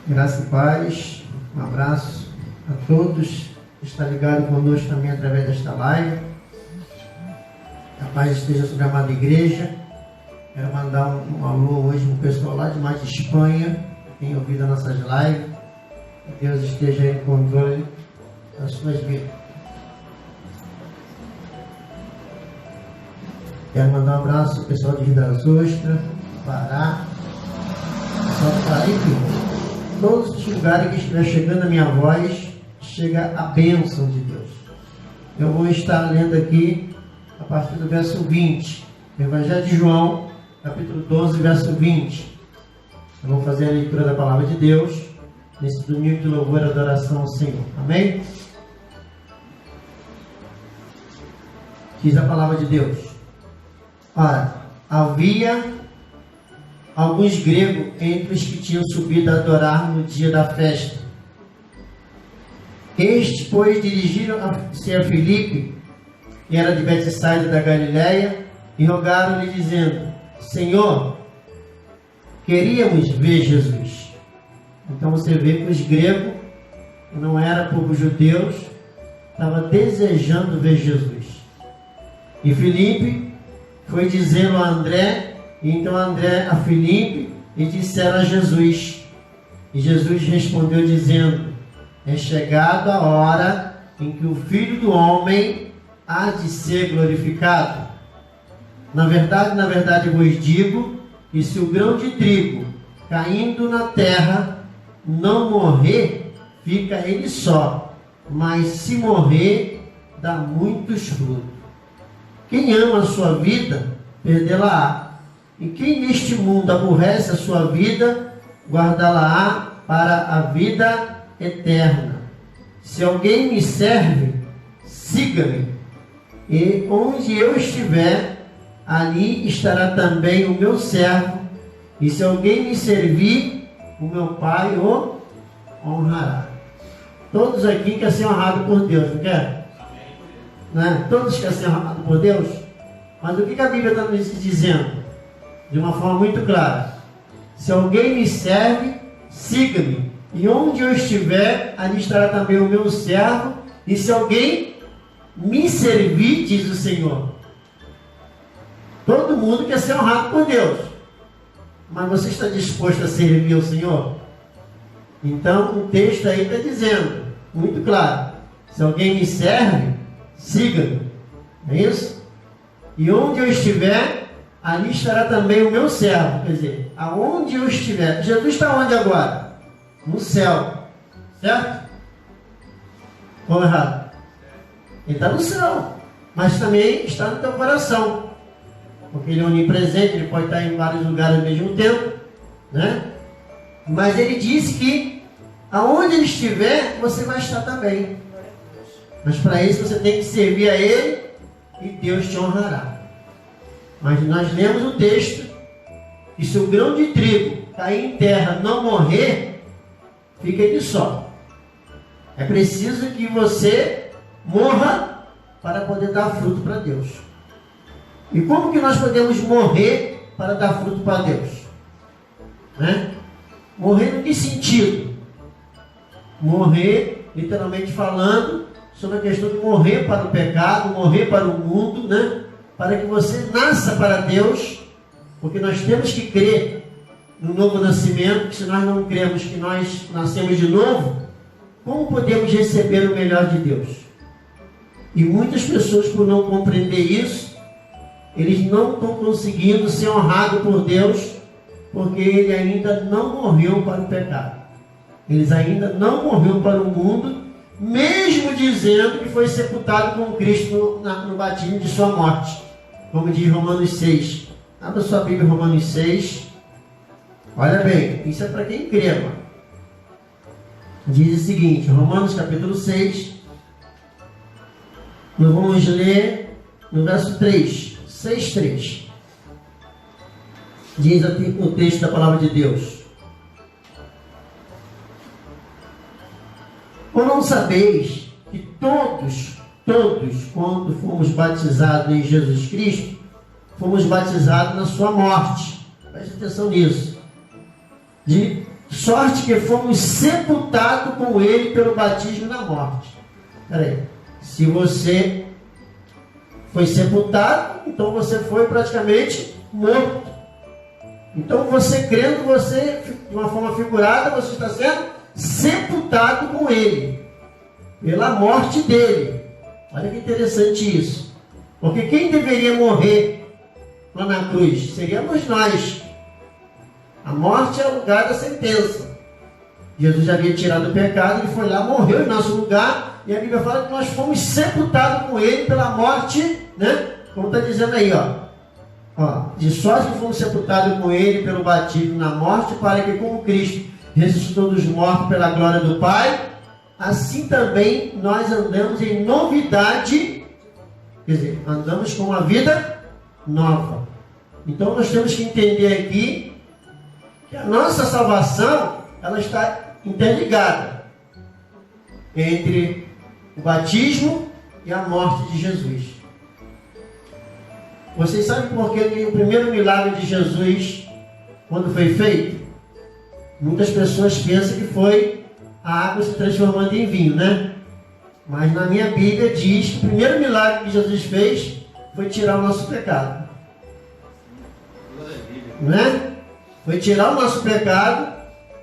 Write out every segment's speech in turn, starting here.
Graça e paz, um abraço a todos que estão ligados conosco também através desta live. Que a paz esteja sobre a amada igreja. Quero mandar um alô hoje para o pessoal lá de mais de Espanha, que tem ouvido as nossas lives. Que Deus esteja em controle das suas vidas. Quero mandar um abraço ao pessoal de Rio das Ostras, Pará, pessoal do Pará, enfim. Todos os lugares que estiver chegando a minha voz, chega a bênção de Deus. Eu vou estar lendo aqui a partir do verso 20, do Evangelho de João, capítulo 12, verso 20. Eu vou fazer a leitura da palavra de Deus nesse domingo de louvor e adoração ao Senhor. Amém? Diz a palavra de Deus. Ora, havia alguns gregos entre os que tinham subido a adorar no dia da festa. Estes, pois, dirigiram-se a Filipe, que era de Betsaida da Galileia, e rogaram-lhe, dizendo: Senhor, queríamos ver Jesus. Então você vê que os gregos, que não eram povo judeus, estavam desejando ver Jesus. E Filipe foi dizê-lo a André, e então André a Filipe, e disseram a Jesus. E Jesus respondeu dizendo: é chegada a hora em que o Filho do Homem há de ser glorificado. Na verdade vos digo que se o grão de trigo caindo na terra não morrer, fica ele só, mas se morrer, dá muitos frutos. Quem ama a sua vida, perdê-la-á. E quem neste mundo aborrece a sua vida, guardá-la-á para a vida eterna. Se alguém me serve, siga-me. E onde eu estiver, ali estará também o meu servo. E se alguém me servir, o meu Pai o honrará. Todos aqui querem ser honrados por Deus, não quer? Né? Todos querem ser honrados por Deus. Mas o que a Bíblia está nos dizendo? De uma forma muito clara: se alguém me serve, siga-me. E onde eu estiver, ali estará também o meu servo. E se alguém me servir, diz o Senhor. Todo mundo quer ser honrado por Deus. Mas você está disposto a servir ao Senhor? Então o texto aí está dizendo, muito claro: se alguém me serve, siga-me. É isso? E onde eu estiver, ali estará também o meu servo. Quer dizer, aonde eu estiver. Jesus está onde agora? No céu. Certo? Ou errado? Ele está no céu. Mas também está no teu coração. Porque ele é onipresente, ele pode estar em vários lugares ao mesmo tempo. Né? Mas ele disse que aonde ele estiver, você vai estar também. Mas para isso você tem que servir a ele e Deus te honrará. Mas nós lemos o texto, e se o grão de trigo cair em terra não morrer, fica ele só. É preciso que você morra para poder dar fruto para Deus. E como que nós podemos morrer para dar fruto para Deus? Né? Morrer no que sentido? Morrer, literalmente falando, sobre a questão de morrer para o pecado, morrer para o mundo, né? Para que você nasça para Deus, porque nós temos que crer no novo nascimento, que se nós não cremos que nós nascemos de novo, como podemos receber o melhor de Deus? E muitas pessoas, por não compreender isso, eles não estão conseguindo ser honrados por Deus, porque Ele ainda não morreu para o pecado. Eles ainda não morreu para o mundo, mesmo dizendo que foi sepultado com Cristo no batismo de sua morte. Como diz Romanos 6. Abra sua Bíblia, Romanos 6. Olha bem, isso é para quem crê, mano. Diz o seguinte, Romanos capítulo 6. Nós vamos ler no verso 3. 6:3. Diz o texto da palavra de Deus: ou não sabeis que todos, quando fomos batizados em Jesus Cristo, fomos batizados na sua morte. Preste atenção nisso. sorte que fomos sepultados com ele pelo batismo na morte. Peraí, se você foi sepultado, então você foi praticamente morto. Então você crendo, você, de uma forma figurada, você está sendo sepultado com ele, pela morte dele. Olha que interessante isso. Porque quem deveria morrer lá na cruz? Seríamos nós. A morte é o lugar da sentença. Jesus já havia tirado o pecado, ele foi lá, morreu em nosso lugar, e a Bíblia fala que nós fomos sepultados com ele pela morte, né? Como está dizendo aí, de sorte que fomos sepultados com ele pelo batismo na morte, para que como Cristo ressuscitou dos mortos pela glória do Pai, assim também nós andamos em novidade, quer dizer, andamos com uma vida nova. Então nós temos que entender aqui que a nossa salvação, ela está interligada entre o batismo e a morte de Jesus. Vocês sabem por que o primeiro milagre de Jesus, quando foi feito, muitas pessoas pensam que foi a água se transformando em vinho, né? Mas na minha Bíblia diz que o primeiro milagre que Jesus fez foi tirar o nosso pecado. Né? Foi tirar o nosso pecado,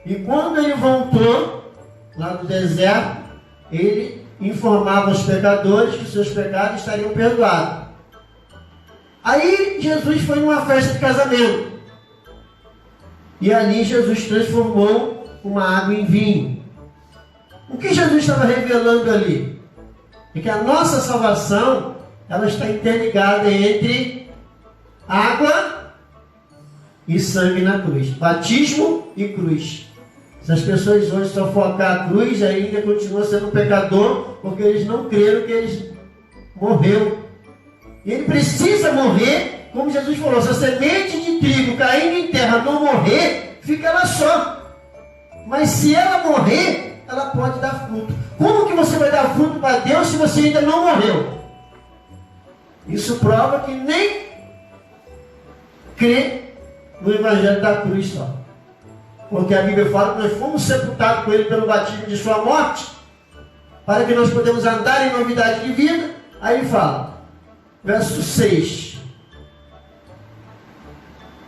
e quando ele voltou lá do deserto, ele informava os pecadores que seus pecados estariam perdoados. Aí Jesus foi numa festa de casamento, e ali Jesus transformou uma água em vinho. O que Jesus estava revelando ali? É que a nossa salvação, ela está interligada entre água e sangue na cruz, batismo e cruz. Se as pessoas hoje só focar a cruz, ainda continua sendo um pecador, porque eles não creram que ele morreu. E ele precisa morrer, como Jesus falou, se a semente de trigo caindo em terra não morrer, fica ela só. Mas se ela morrer, ela pode dar fruto. Como que você vai dar fruto para Deus se você ainda não morreu? Isso prova que nem crê no Evangelho da cruz só. Porque a Bíblia fala que nós fomos sepultados com ele pelo batismo de sua morte, para que nós podemos andar em novidade de vida. Aí ele fala, verso 6.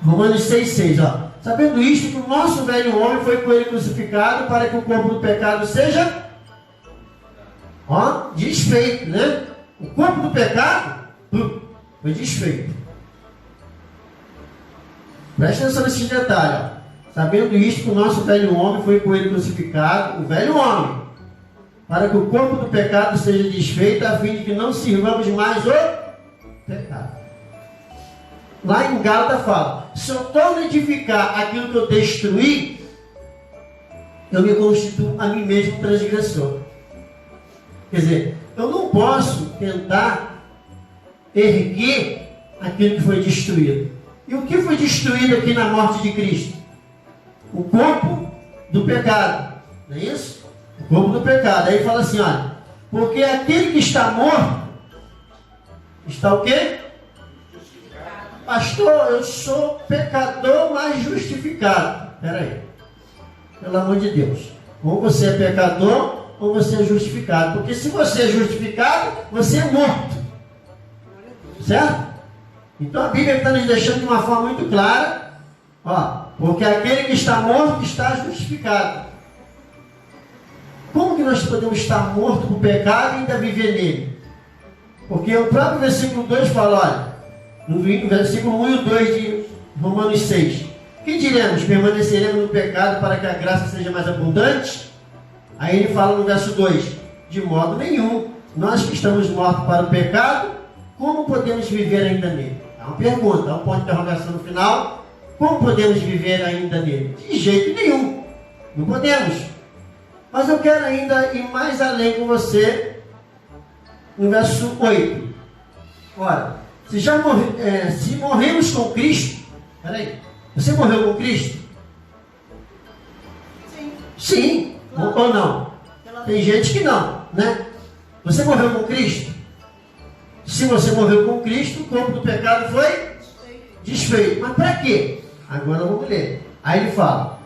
Romanos 6, sabendo isto, que o nosso velho homem foi com ele crucificado, para que o corpo do pecado seja desfeito, né? O corpo do pecado foi desfeito. Presta atenção nesse detalhe. Sabendo isto, que o nosso velho homem foi com ele crucificado, o velho homem, para que o corpo do pecado seja desfeito, a fim de que não sirvamos mais o pecado. Lá em Gálatas fala, se eu torno a edificar aquilo que eu destruí, eu me constituo a mim mesmo transgressor. Quer dizer, eu não posso tentar erguer aquilo que foi destruído. E o que foi destruído aqui na morte de Cristo? O corpo do pecado, não é isso? O corpo do pecado. Aí fala assim, olha, porque aquele que está morto, está o quê? Pastor, eu sou pecador, mas justificado. Espera aí, pelo amor de Deus, ou você é pecador, ou você é justificado. Porque se você é justificado, você é morto. Certo? Então a Bíblia está nos deixando de uma forma muito clara, porque aquele que está morto está justificado. Como que nós podemos estar mortos com o pecado e ainda viver nele? Porque o próprio versículo 2 fala, olha, no versículo 1 e 2 de Romanos 6, que diremos? Permaneceremos no pecado para que a graça seja mais abundante? Aí ele fala no verso 2, de modo nenhum, nós que estamos mortos para o pecado, como podemos viver ainda nele? É uma pergunta, um ponto de interrogação no final. Como podemos viver ainda nele? De jeito nenhum, não podemos. Mas eu quero ainda ir mais além com você, no verso 8. Ora, se morremos com Cristo, peraí, você morreu com Cristo? Sim. Sim, claro. Ou não? Tem gente que não, né? Você morreu com Cristo? Se você morreu com Cristo, o corpo do pecado foi desfeito. Mas para quê? Agora vamos ler. Aí ele fala,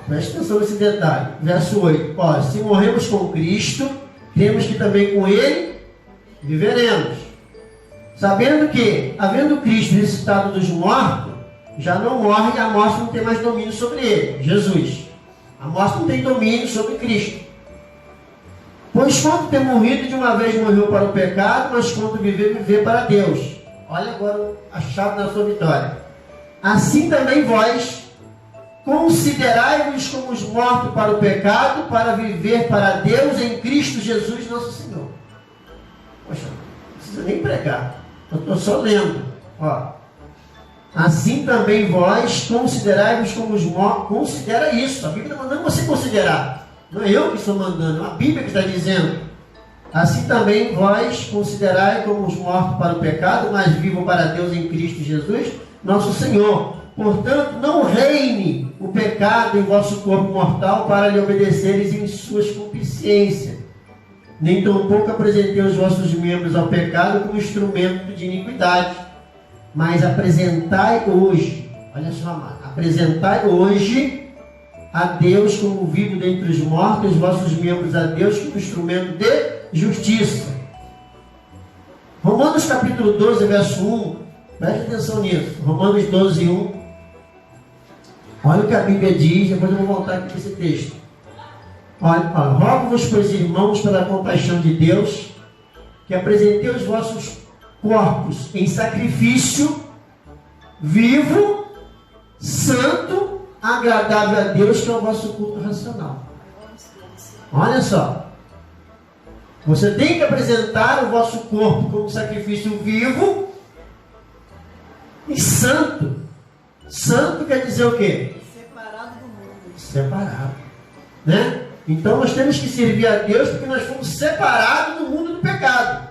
Preste atenção nesse detalhe. Verso 8. Se morremos com Cristo, cremos que também com Ele viveremos. Sabendo que, havendo Cristo ressuscitado dos mortos, já não morre e a morte não tem mais domínio sobre ele, Jesus. A morte não tem domínio sobre Cristo. Pois quanto ter morrido de uma vez morreu para o pecado, mas quanto viver, viver para Deus. Olha agora a chave da sua vitória. Assim também vós, considerai-vos como os mortos para o pecado, para viver para Deus em Cristo Jesus nosso Senhor. Poxa, não precisa nem pregar. Eu estou só lendo. Assim também vós, considerai-vos como os mortos. Considera isso. A Bíblia está mandando você considerar. Não é eu que estou mandando, é a Bíblia que está dizendo. Assim também vós, considerai como os mortos para o pecado, mas vivos para Deus em Cristo Jesus, nosso Senhor. Portanto, não reine o pecado em vosso corpo mortal para lhe obedeceres em suas concupiscências. Nem tampouco apresentei os vossos membros ao pecado como instrumento de iniquidade. Mas apresentai hoje, olha só, amado, apresentai hoje a Deus como vivo dentre os mortos, os vossos membros a Deus como instrumento de justiça. Romanos capítulo 12, verso 1, preste atenção nisso. Romanos 12, 1. Olha o que a Bíblia diz, depois eu vou voltar aqui para esse texto. Olha, rogo-vos, pois, irmãos, pela compaixão de Deus, que apresentei os vossos corpos em sacrifício vivo, santo, agradável a Deus, que é o vosso culto racional. Olha só. Você tem que apresentar o vosso corpo como sacrifício vivo e santo. Santo quer dizer o quê? Separado do mundo. Separado. Né? Então nós temos que servir a Deus porque nós fomos separados do mundo do pecado.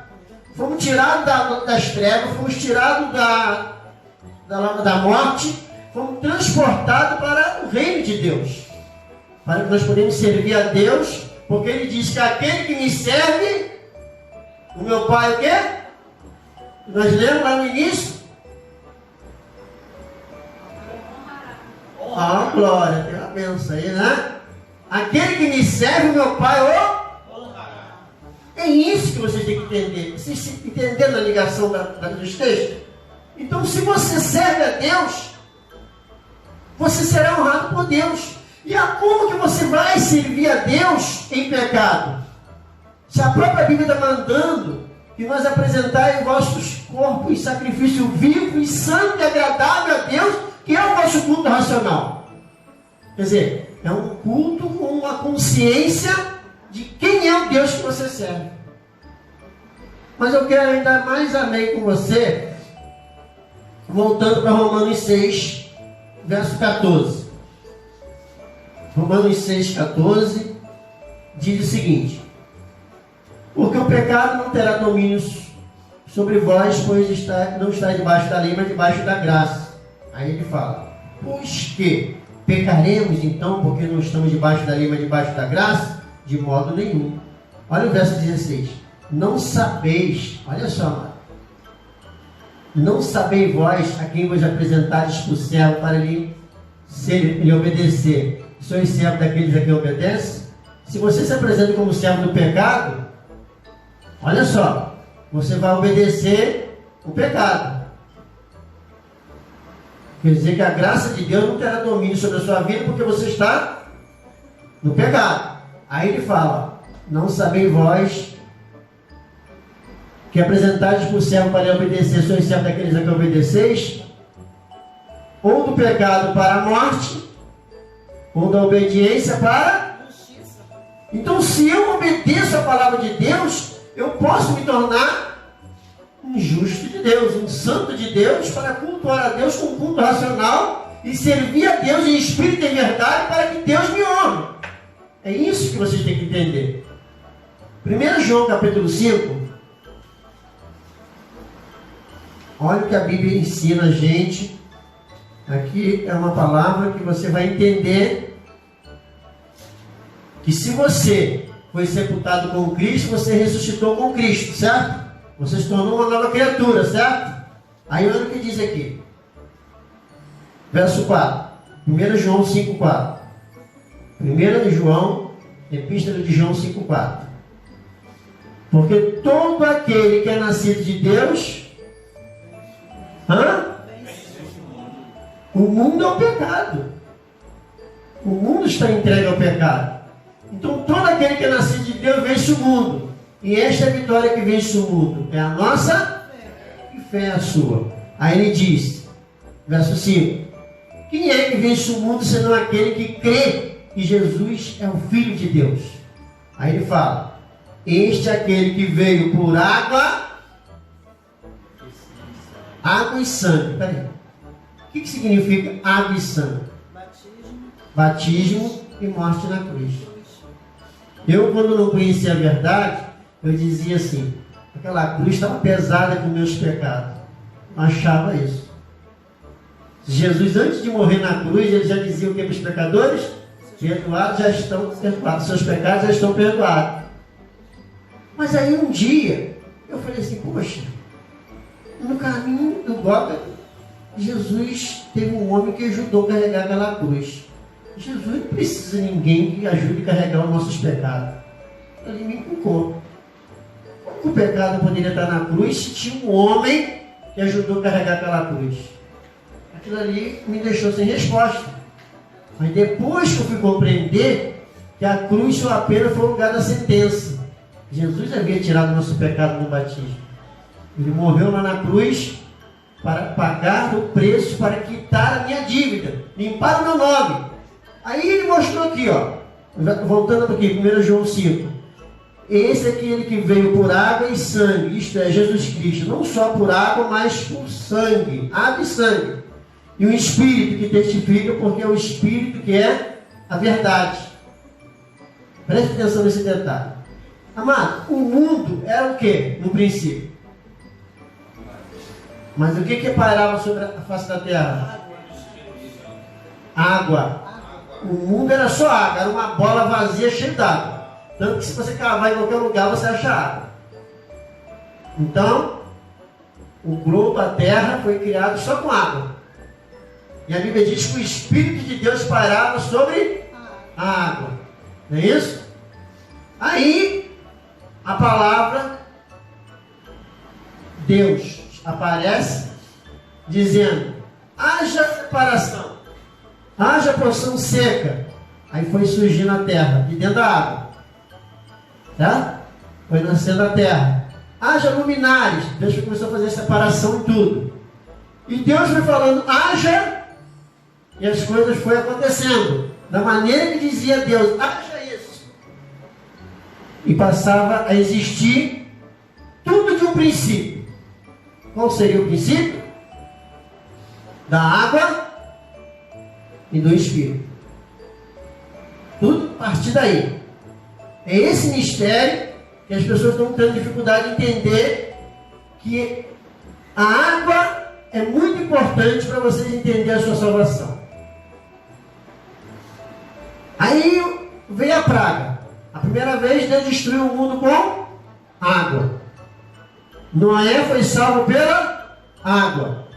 Fomos tirados das trevas, fomos tirados da lama da morte, fomos transportados para o reino de Deus. Para que nós podemos servir a Deus, porque Ele diz que aquele que me serve, o meu Pai o quê? Nós lemos lá no início. Glória, tem uma bênção aí, né? Aquele que me serve, o meu Pai É isso que vocês têm que entender. Vocês entenderam a ligação dos textos? Então, se você serve a Deus, você será honrado por Deus. E como que você vai servir a Deus em pecado? Se a própria Bíblia está mandando que nós apresentai vossos corpos em sacrifício vivo e santo e agradável a Deus, que é o vosso culto racional. Quer dizer, é um culto com uma consciência de quem é o Deus que você serve. Mas eu quero ainda mais amém com você, voltando para Romanos 6, verso 14. Romanos 6, 14 diz o seguinte: porque o pecado não terá domínio sobre vós, pois não está debaixo da lei, mas debaixo da graça. Aí ele fala: pois que pecaremos então, porque não estamos debaixo da lei, mas debaixo da graça? De modo nenhum. Olha o verso 16. Não sabeis, olha só, mano. Não sabeis vós a quem vos apresentares por servo para lhe obedecer. Sois servo daqueles a quem obedece? Se você se apresenta como servo do pecado, olha só, você vai obedecer o pecado. Quer dizer que a graça de Deus não terá domínio sobre a sua vida porque você está no pecado. Aí ele fala: não sabeis vós que apresentais por servo para lhe obedecer, sois servo daqueles a quem obedeceis, ou do pecado para a morte, ou da obediência para a justiça. Então, se eu obedeço a palavra de Deus, eu posso me tornar um justo de Deus, um santo de Deus, para cultuar a Deus com culto racional e servir a Deus em espírito e verdade para que Deus me honre. É isso que vocês têm que entender. 1 João capítulo 5. Olha o que a Bíblia ensina a gente. Aqui é uma palavra que você vai entender que se você foi sepultado com Cristo, você ressuscitou com Cristo, certo? Você se tornou uma nova criatura, certo? Aí olha o que diz aqui. Verso 4. 1 João 5, 4. Primeira de João, Epístola de João 5,4. Porque todo aquele que é nascido de Deus, o mundo é o pecado. O mundo está entregue ao pecado. Então todo aquele que é nascido de Deus vence o mundo. E esta é a vitória que vence o mundo. É a nossa fé, é a sua. Aí ele diz, verso 5: quem é que vence o mundo senão aquele que crê que Jesus é o Filho de Deus? Aí ele fala: este é aquele que veio por água e sangue. Peraí. O que significa água e sangue? Batismo e morte na cruz. Eu, quando não conhecia a verdade, eu dizia assim: aquela cruz estava pesada com meus pecados. Eu achava isso. Jesus, antes de morrer na cruz, ele já dizia o que para os pecadores? Perdoados já estão perdoados. Seus pecados já estão perdoados. Mas aí um dia, eu falei assim: poxa, no caminho do Gólgota, Jesus teve um homem que ajudou a carregar aquela cruz. Jesus não precisa de ninguém que ajude a carregar os nossos pecados. Ele me inculcou. Como que o pecado poderia estar na cruz se tinha um homem que ajudou a carregar aquela cruz? Aquilo ali me deixou sem resposta. Mas depois que eu fui compreender que a cruz só apenas foi o lugar da sentença. Jesus havia tirado o nosso pecado no batismo. Ele morreu lá na cruz para pagar o preço, para quitar a minha dívida, limpar o meu nome. Aí ele mostrou aqui, ó, voltando aqui, 1 João 5. Esse é aquele que veio por água e sangue, isto é, Jesus Cristo, não só por água, mas por sangue, água e sangue. E o Espírito que testifica, porque é o Espírito que é a verdade. Preste atenção nesse detalhe. Amado, o mundo era o que no princípio? Mas o que pairava sobre a face da terra? Água. O mundo era só água, era uma bola vazia cheia d'água. Tanto que se você cavar em qualquer lugar, você acha água. Então, o globo, a terra, foi criado só com água. E a Bíblia diz que o Espírito de Deus pairava sobre a água. Não é isso? Aí, a palavra Deus aparece dizendo: haja separação, haja porção seca. Aí foi surgindo a terra, de dentro da água. Tá? Foi nascendo a terra. Haja luminares. Deus começou a fazer separação em tudo. E Deus foi falando: haja. E as coisas foram acontecendo da maneira que dizia Deus: haja isso. E passava a existir tudo de um princípio. Qual seria o princípio? Da água e do Espírito. Tudo a partir daí. É esse mistério que as pessoas estão tendo dificuldade de entender, que a água é muito importante para vocês entenderem a sua salvação. Aí veio a praga. A primeira vez Deus destruiu o mundo com água. Noé foi salvo pela água.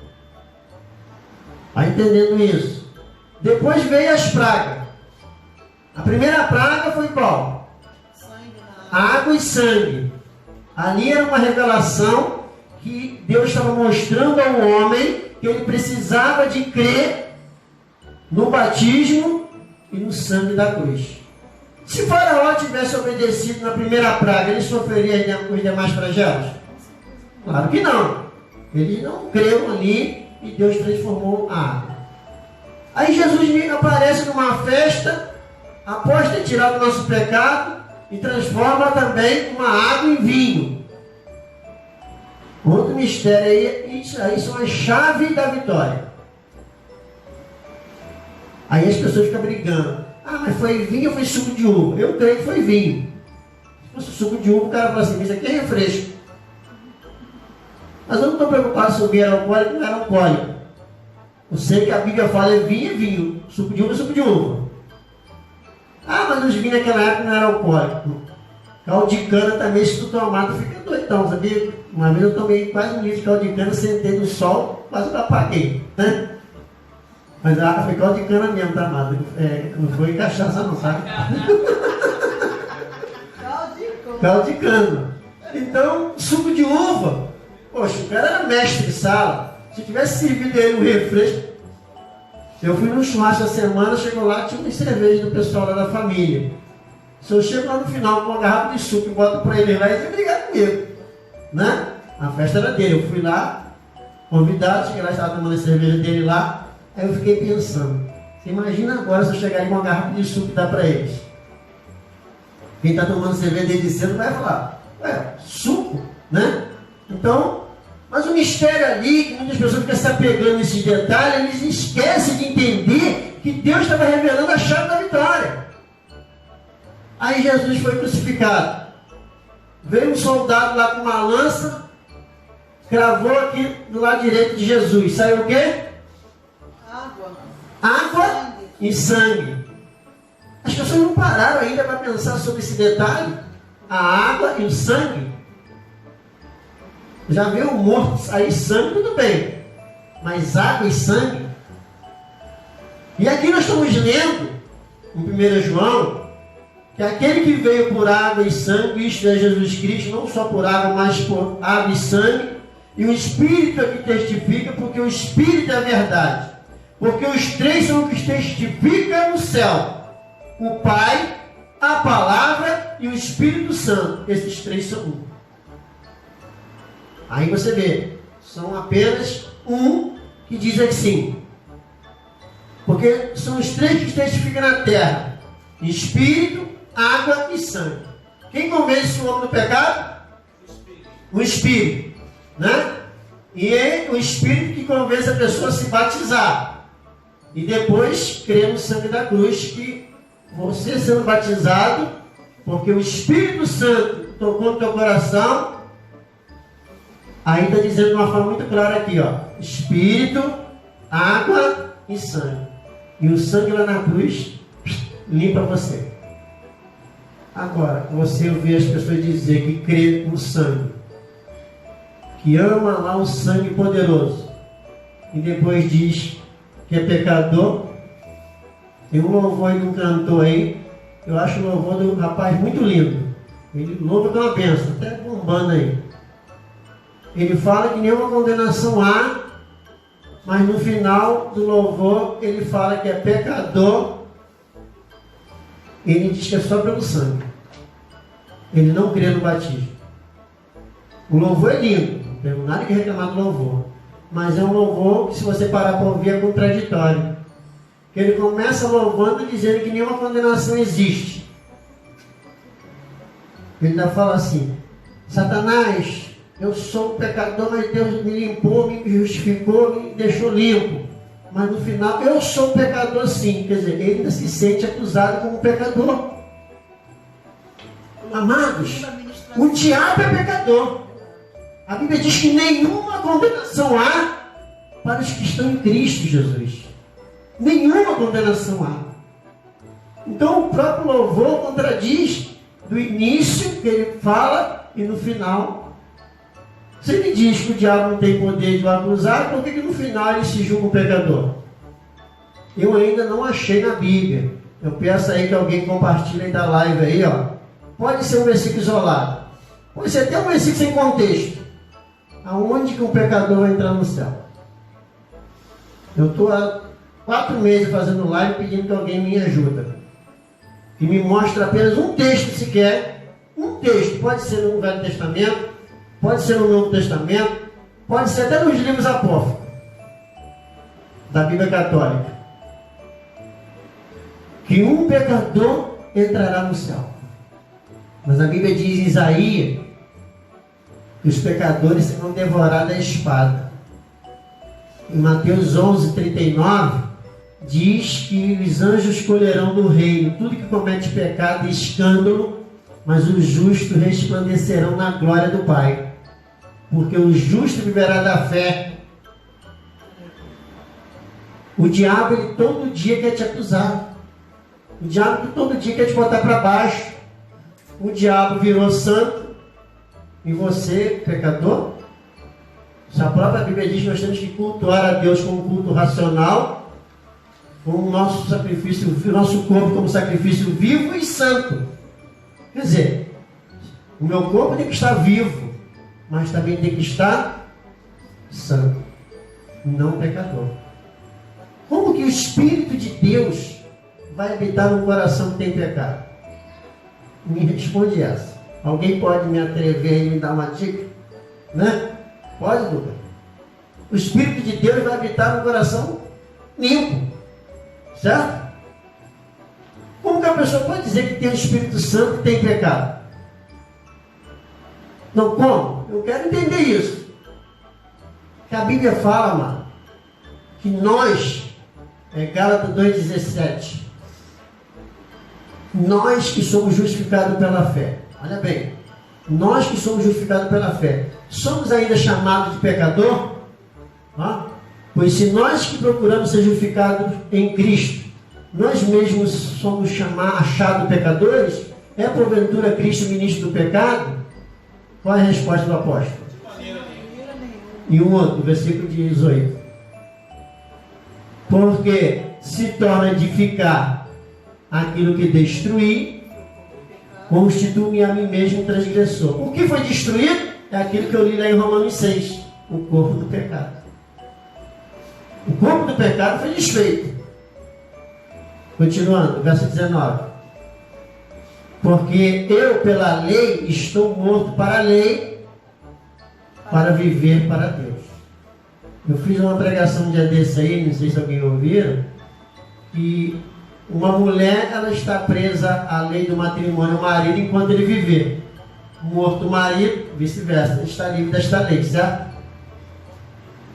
Está entendendo isso? Depois veio as pragas. A primeira praga foi qual? Água e sangue. Ali era uma revelação que Deus estava mostrando ao homem que ele precisava de crer no batismo e no sangue da cruz. Se Faraó tivesse obedecido na primeira praga, ele sofreria os demais flagelos? Claro que não. Eles não creram ali e Deus transformou a água. Aí Jesus aparece numa festa, após ter tirado o nosso pecado, e transforma também uma água em vinho. Outro mistério aí, isso aí são as chaves da vitória. Aí as pessoas ficam brigando. Ah, mas foi vinho ou foi suco de uva? Eu creio que foi vinho. Se fosse suco de uva, o cara fala assim: isso aqui é refresco. Mas eu não estou preocupado se o vinho era alcoólico ou não era alcoólico. Eu sei que a Bíblia fala: é vinho, suco de uva é suco de uva. Ah, mas os vinhos naquela época não eram alcoólicos. Caldo de cana também, se tu tomar, tu fica doidão, sabia? Uma vez eu tomei quase um litro de caldo de cana, sentei no sol, quase eu apaguei, né? Mas a água foi caldo de cana mesmo, tá, amado? Não foi cachaça não, sabe? Caldo de cana. Então, suco de uva. Poxa, o cara era mestre de sala. Se tivesse servido ele um refresco. Eu fui num churrasco essa semana, chegou lá, tinha uma cerveja do pessoal lá da família. Se eu chego lá no final com uma garrafa de suco e boto para ele lá, eles iam brigar comigo. Né? A festa era dele. Eu fui lá, convidado, cheguei lá, estava tomando a cerveja dele lá. Aí eu fiquei pensando, você imagina agora se eu chegar com uma garrafa de suco e dar para eles. Quem está tomando cerveja desde cedo vai falar, suco, né? Então, mas o mistério ali, que muitas pessoas ficam se apegando nesses detalhes, eles esquecem de entender que Deus estava revelando a chave da vitória. Aí Jesus foi crucificado. Veio um soldado lá com uma lança, cravou aqui do lado direito de Jesus. Saiu o quê? Água e sangue. As pessoas não pararam ainda para pensar sobre esse detalhe. A água e o sangue. Já viu o morto sair sangue, tudo bem. Mas água e sangue. E aqui nós estamos lendo, em 1 João, que aquele que veio por água e sangue, isto é Jesus Cristo, não só por água, mas por água e sangue. E o Espírito é que testifica, porque o Espírito é a verdade. Porque os três são o que testificam no céu. O Pai, a Palavra e o Espírito Santo. Esses três são um. Aí você vê, são apenas um que diz assim. Porque são os três que testificam na terra. Espírito, água e sangue. Quem convence o homem do pecado? O Espírito. Né? E é o Espírito que convence a pessoa a se batizar. E depois crer no sangue da cruz, que você sendo batizado, porque o Espírito Santo tocou no teu coração, aí está dizendo de uma forma muito clara aqui, ó, Espírito, água e sangue. E o sangue lá na cruz limpa você. Agora, você vê as pessoas dizer que crê no sangue, que ama lá o sangue poderoso, e depois diz que é pecador. Tem um louvor de um cantor aí, eu acho o louvor do rapaz muito lindo. Ele louva de uma bênção, até bombando aí. Ele fala que nenhuma condenação há, mas no final do louvor ele fala que é pecador. Ele diz que é só pelo sangue. Ele não crê no batismo. O louvor é lindo, não tenho nada que reclamar do louvor. Mas é um louvor que, se você parar para ouvir, é contraditório. Que ele começa louvando e dizendo que nenhuma condenação existe. Ele ainda fala assim: Satanás, eu sou um pecador, mas Deus me limpou, me justificou, me deixou limpo. Mas no final, eu sou um pecador sim. Quer dizer, ele ainda se sente acusado como pecador. Amados, o diabo é pecador. A Bíblia diz que nenhuma condenação há para os que estão em Cristo Jesus. Nenhuma condenação há. Então o próprio louvor contradiz do início que ele fala e no final. Se ele diz que o diabo não tem poder de o acusar, por que no final ele se julga um pecador? Eu ainda não achei na Bíblia. Eu peço aí que alguém compartilhe aí da live aí, ó. Pode ser um versículo isolado. Pode ser até um versículo sem contexto. Aonde que um pecador vai entrar no céu? Eu estou há 4 meses fazendo live pedindo que alguém me ajuda. E me mostra apenas um texto sequer. Um texto. Pode ser no Velho Testamento, pode ser no Novo Testamento, pode ser até nos livros apócrifos da Bíblia Católica. Que um pecador entrará no céu. Mas a Bíblia diz em Isaías que os pecadores serão devorados à espada. Em Mateus 11:39 diz que os anjos colherão do reino tudo que comete pecado e escândalo, mas os justos resplandecerão na glória do Pai, porque o justo viverá da fé. O diabo, ele todo dia quer te acusar. O diabo todo dia quer te botar para baixo. O diabo virou santo e você, pecador. Se a própria Bíblia diz que nós temos que cultuar a Deus com um culto racional, com o nosso sacrifício, o nosso corpo como sacrifício vivo e santo. Quer dizer, o meu corpo tem que estar vivo, mas também tem que estar santo, não pecador. Como que o Espírito de Deus vai habitar no coração que tem pecado? Me responde essa. Alguém pode me atrever e me dar uma dica? Né? Pode, Lucas? O Espírito de Deus vai habitar no coração limpo. Certo? Como que a pessoa pode dizer que tem o Espírito Santo e tem pecado? Não, como? Eu quero entender isso. Que a Bíblia fala, mano, que nós, Gálatas 2,17, nós que somos justificados pela fé, olha bem, nós que somos justificados pela fé, somos ainda chamados de pecador? Pois se nós que procuramos ser justificados em Cristo, nós mesmos somos achados pecadores, é porventura Cristo ministro do pecado? Qual é a resposta do apóstolo? E um outro, versículo 18. Porque se torna edificar aquilo que destruí, constituo-me a mim mesmo transgressor. O que foi destruído é aquilo que eu li lá em Romanos 6, o corpo do pecado. O corpo do pecado foi desfeito. Continuando, verso 19. Porque eu, pela lei, estou morto para a lei, para viver para Deus. Eu fiz uma pregação um dia desse aí, não sei se alguém ouviu, que uma mulher, ela está presa à lei do matrimônio ao marido enquanto ele viver. Morto o marido, vice-versa, está livre desta lei, certo?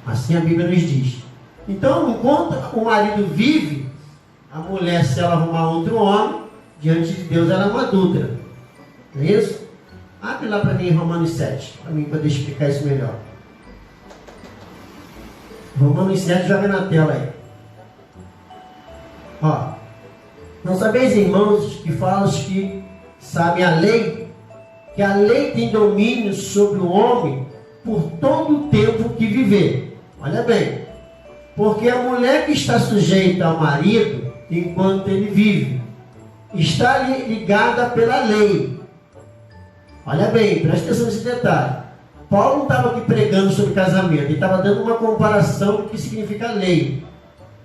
Assim a Bíblia nos diz. Então, enquanto o marido vive, a mulher, se ela arrumar outro homem, diante de Deus ela é uma adúltera. Não é isso? Abre lá para mim Romanos 7, para mim poder explicar isso melhor. Romanos 7, joga na tela aí. Ó. Não sabeis, irmãos, que falam que sabem a lei, que a lei tem domínio sobre o homem por todo o tempo que viver. Olha bem. Porque a mulher que está sujeita ao marido, enquanto ele vive, está ligada pela lei. Olha bem, presta atenção nesse detalhe. Paulo não estava aqui pregando sobre casamento, ele estava dando uma comparação do que significa lei.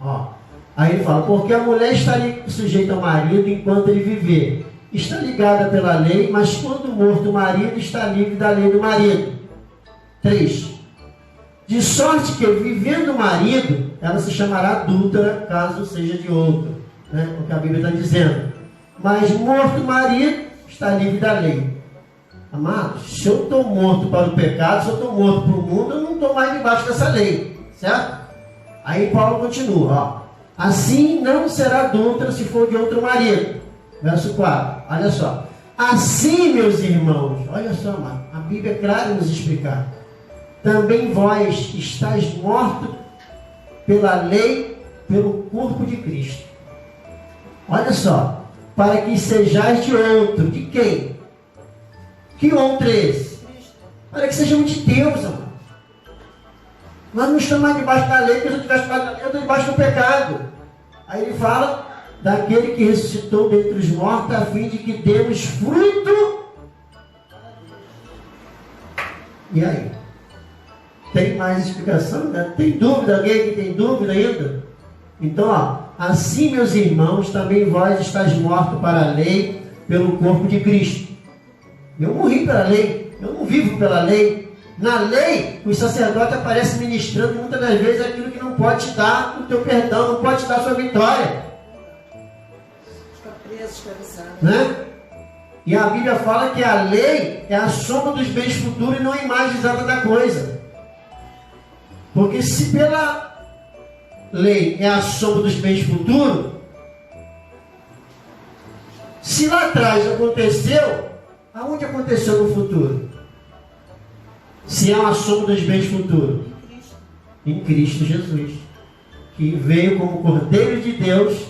Ó, aí ele fala, porque a mulher está sujeita ao marido enquanto ele viver. Está ligada pela lei, mas quando morto o marido, está livre da lei do marido. 3. De sorte que, vivendo o marido, ela se chamará adúltera, caso seja de outro. Né? O que a Bíblia está dizendo. Mas morto o marido, está livre da lei. Amados, se eu estou morto para o pecado, se eu estou morto para o mundo, eu não estou mais debaixo dessa lei. Certo? Aí Paulo continua. Ó. Assim não será adúltera se for de outro marido. Verso 4. Olha só. Assim, meus irmãos, olha só, mano, a Bíblia é clara em nos explicar. Também vós estáis mortos pela lei, pelo corpo de Cristo. Olha só, para que sejais de outro. De quem? Que outro é esse? Para que sejamos de Deus, amor. Nós não estamos mais debaixo da lei, porque se eu estivesse debaixo da lei, eu estou debaixo do pecado. Aí ele fala daquele que ressuscitou dentre os mortos, a fim de que demos fruto. E aí? Tem mais explicação? Né? Tem dúvida? Alguém que tem dúvida ainda? Então, ó, assim, meus irmãos, também vós estáis mortos para a lei, pelo corpo de Cristo. Eu morri pela lei, eu não vivo pela lei. Na lei, os sacerdotes aparecem ministrando muitas das vezes aquilo que não pode te dar o teu perdão, não pode te dar a sua vitória. Fica preso, escravizado. Né? E a Bíblia fala que a lei é a soma dos bens futuros e não a imagem exata da coisa. Porque se pela lei é a soma dos bens futuros, se lá atrás aconteceu, aonde aconteceu no futuro? Se é uma soma dos bens futuros? Em Cristo Jesus, que veio como Cordeiro de Deus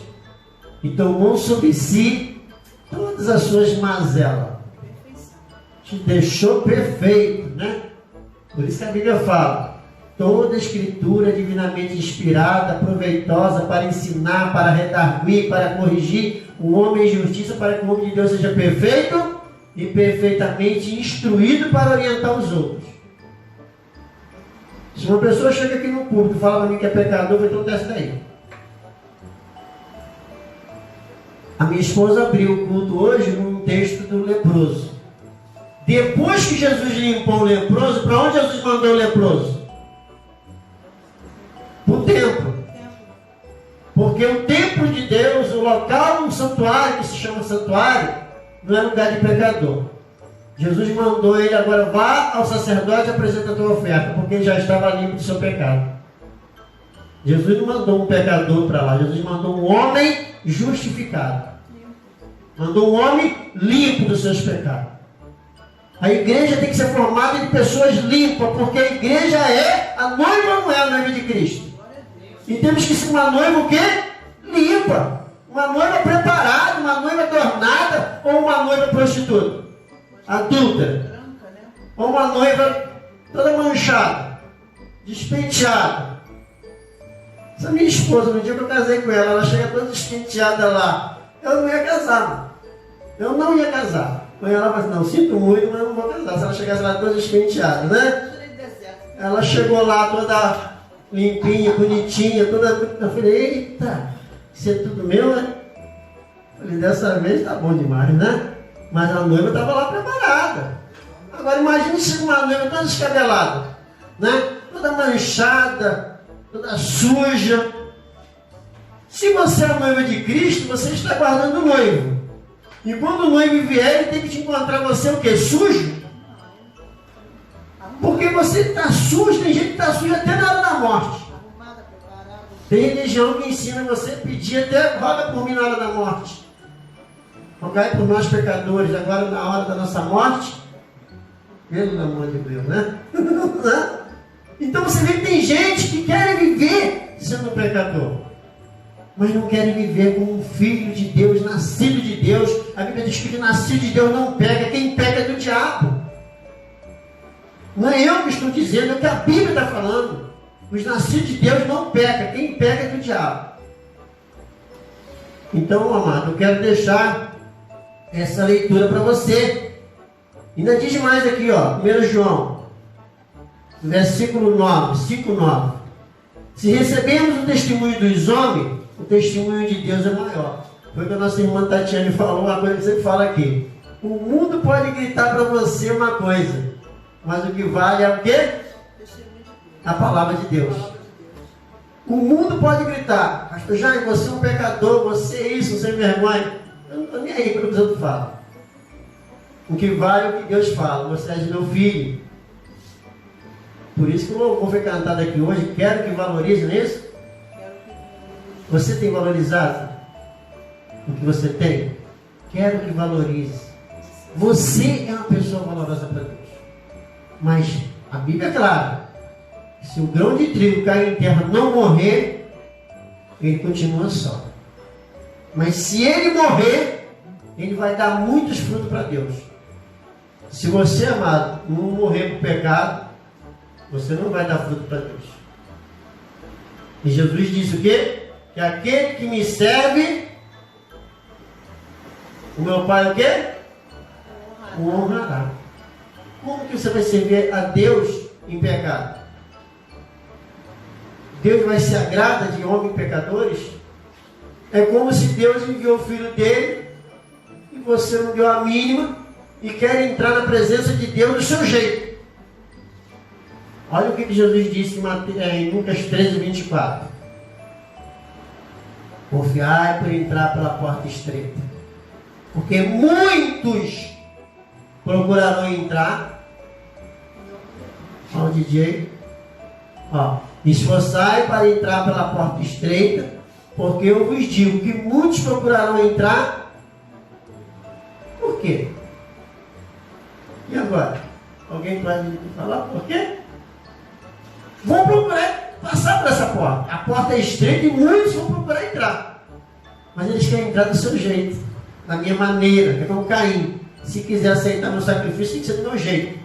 e tomou sobre si todas as suas mazelas. Te deixou perfeito, né? Por isso que a Bíblia fala. Toda escritura é divinamente inspirada, proveitosa para ensinar, para redarguir, para corrigir o homem em justiça, para que o homem de Deus seja perfeito e perfeitamente instruído para orientar os outros. Se uma pessoa chega aqui no público e fala para mim que é pecador, então desce daí. A minha esposa abriu o culto hoje num texto do leproso. Depois que Jesus limpou o leproso, para onde Jesus mandou o leproso? Para o templo. Porque o templo de Deus, o local, um santuário que se chama santuário, não é lugar de pecador. Jesus mandou ele agora, vá ao sacerdote e apresenta a tua oferta, porque ele já estava limpo do seu pecado. Jesus não mandou um pecador para lá, Jesus mandou um homem justificado. Mandou um homem limpo dos seus pecados. A igreja tem que ser formada de pessoas limpas, porque a igreja é a noiva, não é a noiva de Cristo. E temos que ser uma noiva o quê? Limpa. Uma noiva preparada, uma noiva adornada, ou uma noiva prostituta? Adulta. Ou uma noiva toda manchada, despenteada. Essa minha esposa, no dia que eu casei com ela chega toda despenteada lá. Eu não ia casar. Eu não ia casar. Aí ela falou assim, não, sinto muito, mas não vou casar. Se ela chegasse lá toda despenteada, né? Ela chegou lá toda limpinha, bonitinha, toda... Eu falei, eita, isso é tudo meu, né? Eu falei, dessa vez tá bom demais, né? Mas a noiva estava lá preparada. Agora imagine se uma noiva toda descabelada, né? Toda manchada, toda suja. Se você é a noiva de Cristo, você está guardando o noivo. E quando o noivo vier, ele tem que te encontrar você o quê? Sujo? Porque você está sujo, tem gente que está sujo até na hora da morte. Tem religião que ensina você a pedir até roga por mim na hora da morte. Rogai por nós pecadores, agora na hora da nossa morte. Pelo amor de Deus, né? Então você vê que tem gente que quer viver sendo pecador, mas não querem viver como um filho de Deus, nascido de Deus. A Bíblia diz que nascido de Deus não pega, quem pega é do diabo. Não é eu que estou dizendo, é o que a Bíblia está falando. Os nascidos de Deus não pecam, quem pega é do diabo. Então, amado, eu quero deixar essa leitura para você. Ainda diz mais aqui, ó, 1 João, versículo 9, 5:9. Se recebemos o testemunho dos homens, o testemunho de Deus é maior. Foi o que a nossa irmã Tatiane falou, uma coisa que você fala aqui. O mundo pode gritar para você uma coisa, mas o que vale é o quê? A palavra de Deus. O mundo pode gritar, pastor Jair, você é um pecador, você é isso, sem vergonha. Eu não estou nem aí para o que os outros falam. O que vale é o que Deus fala. Você é meu filho. Por isso que o louvor foi cantado aqui hoje. Quero que valorize, não é isso? Você tem valorizado o que você tem? Quero que valorize. Você é uma pessoa valorosa para Deus. Mas a Bíblia é clara. Se o grão de trigo cair em terra e não morrer, ele continua só. Mas se ele morrer, ele vai dar muitos frutos para Deus. Se você, amado, não morrer por pecado, você não vai dar fruto para Deus. E Jesus disse o quê? Que aquele que me serve, o meu Pai o quê? O honrará. Como que você vai servir a Deus em pecado? Deus vai se agrada de homens pecadores? É como se Deus enviou o Filho dele e você não deu a mínima e quer entrar na presença de Deus do seu jeito. Olha o que Jesus disse em Lucas 13:24. Confiai por entrar pela porta estreita, porque muitos procurarão entrar. Olha o DJ. Esforçai para entrar pela porta estreita, porque eu vos digo que muitos procurarão entrar. Por quê? E agora? Alguém pode falar por quê? Vão procurar passar por essa porta. A porta é estreita e muitos vão procurar entrar. Mas eles querem entrar do seu jeito, da minha maneira, que é como Caim. Se quiser aceitar meu sacrifício, tem que ser do meu jeito.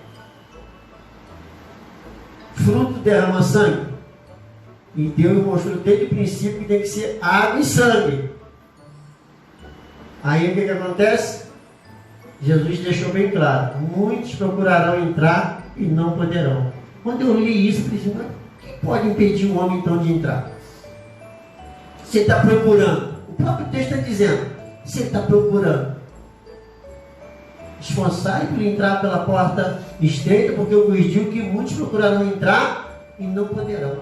fruto derrama sangue. E Deus mostrou desde o princípio que tem que ser água e sangue. Aí o que acontece? Jesus deixou bem claro: muitos procurarão entrar e não poderão. Quando eu li isso, eu disse: mas o que pode impedir um homem então de entrar? Você está procurando. O próprio texto está dizendo: você está procurando. Esforçai por entrar pela porta estreita, porque eu vos digo que muitos procurarão entrar e não poderão.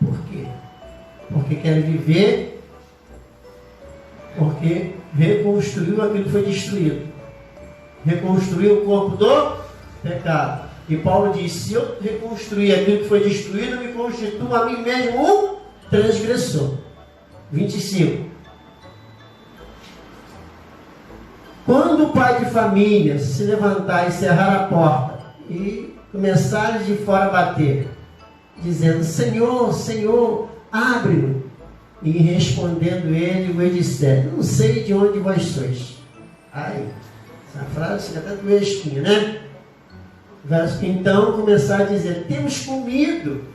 Por quê? Porque querem viver, porque reconstruiu aquilo que foi destruído. Reconstruiu o corpo do pecado. E Paulo diz: se eu reconstruir aquilo que foi destruído, eu me constituo a mim mesmo um transgressor. 25. Quando o pai de família se levantar e cerrar a porta e começar de fora a bater, dizendo: Senhor, Senhor, abre-me. E respondendo ele, o disser: não sei de onde vós sois. Ai, essa frase fica até doer a espinha, né? Então começar a dizer: temos comido,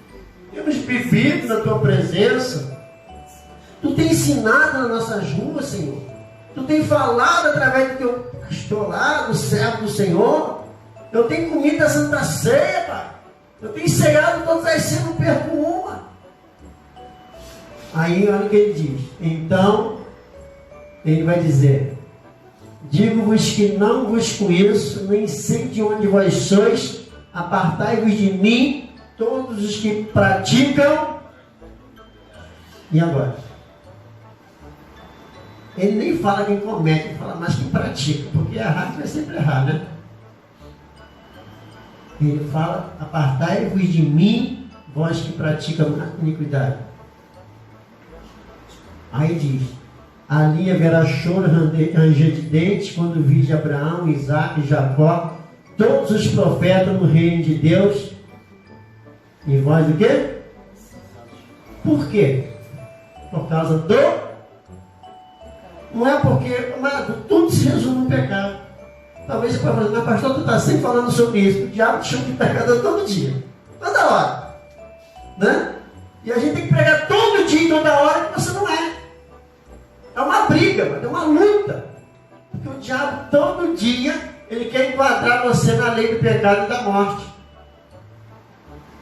temos bebido na tua presença. Tu tens ensinado nas nossas ruas, Senhor. Tu tens falado através do teu pastor lá, do servo do Senhor. Eu tenho comido a Santa Ceia, Pai. Eu tenho cegado todas as ceias, não perco uma. Aí olha o que ele diz. Então, ele vai dizer: digo-vos que não vos conheço, nem sei de onde vós sois. Apartai-vos de mim, todos os que praticam. E agora? Ele nem fala quem comete, ele fala mais quem pratica, porque errar vai sempre errar, né? Ele fala: apartai-vos de mim, vós que praticam a iniquidade. Aí diz: ali haverá choro, ranger de dentes, quando vide Abraão, Isaac e Jacó, todos os profetas no reino de Deus. E vós o quê? Por quê? Por causa do... Não é porque, mas tudo se resume no pecado. Talvez você pode dizer: mas pastor, tu está sempre falando sobre isso. O diabo te chama de pecador todo dia, toda hora, né? E a gente tem que pregar todo dia e toda hora que você não é. É uma briga, é uma luta. Porque o diabo todo dia ele quer enquadrar você na lei do pecado e da morte.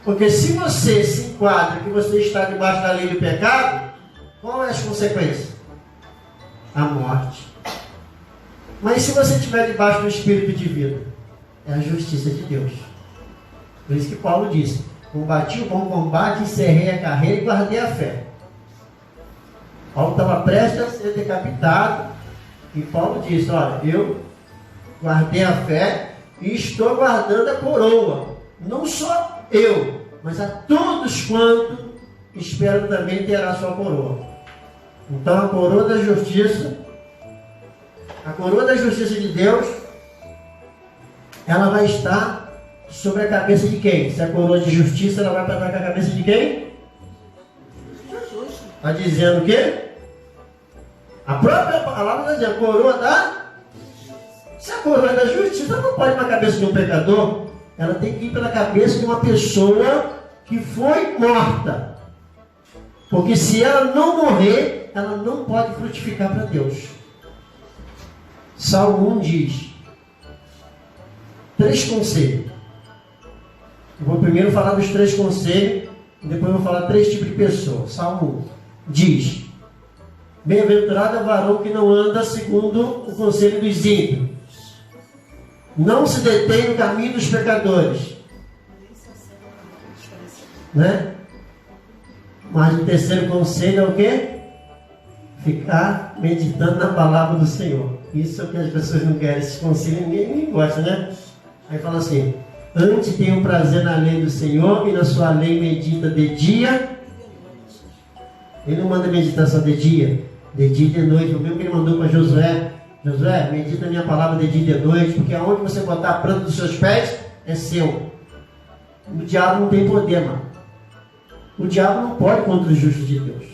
Porque se você se enquadra que você está debaixo da lei do pecado, qual é as consequências? A morte. Mas se você estiver debaixo do Espírito de vida, é a justiça de Deus. Por isso que Paulo disse: combati o bom combate, encerrei a carreira e guardei a fé. Paulo estava prestes a ser decapitado, e Paulo disse: olha, eu guardei a fé e estou guardando a coroa. Não só eu, mas a todos quantos esperam também ter a sua coroa. Então a coroa da justiça de Deus, ela vai estar sobre a cabeça de quem? Se a coroa de justiça, ela vai estar com a cabeça de quem? Jesus. Está dizendo o quê? A própria palavra está dizendo: a coroa da... Se a coroa é da justiça, não pode ir na cabeça de um pecador. Ela tem que ir pela cabeça de uma pessoa que foi morta. Porque se ela não morrer, ela não pode frutificar para Deus. Salmo 1 diz 3 conselhos. Eu vou primeiro falar dos 3 conselhos, e depois eu vou falar 3 tipos de pessoas. Salmo 1 diz: bem-aventurado é o varão que não anda segundo o conselho dos ímpios, não se detém no caminho dos pecadores, né? Mas o terceiro conselho é o quê? Ficar meditando na palavra do Senhor. Isso é o que as pessoas não querem. Esse conselho ninguém gosta, né? Aí fala assim: antes tenho prazer na lei do Senhor, e na sua lei medita de dia. Ele não manda meditar só de dia e de noite. O mesmo que ele mandou para Josué: Josué, medita a minha palavra de dia e de noite, porque aonde você botar a planta dos seus pés é seu. O diabo não tem poder, mano. O diabo não pode contra os justos de Deus.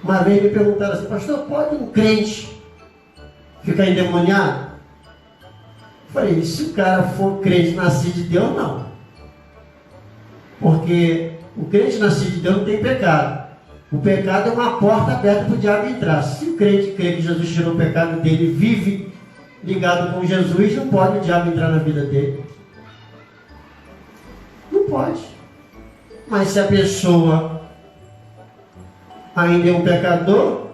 Uma vez me perguntaram assim: pastor, pode um crente ficar endemoniado? Falei, se o cara for crente nascido de Deus, não. Porque o crente nascido de Deus não tem pecado. O pecado é uma porta aberta para o diabo entrar. Se o crente crê que Jesus tirou o pecado dele e vive ligado com Jesus, não pode o diabo entrar na vida dele. Não pode. Mas se a pessoa ainda é um pecador,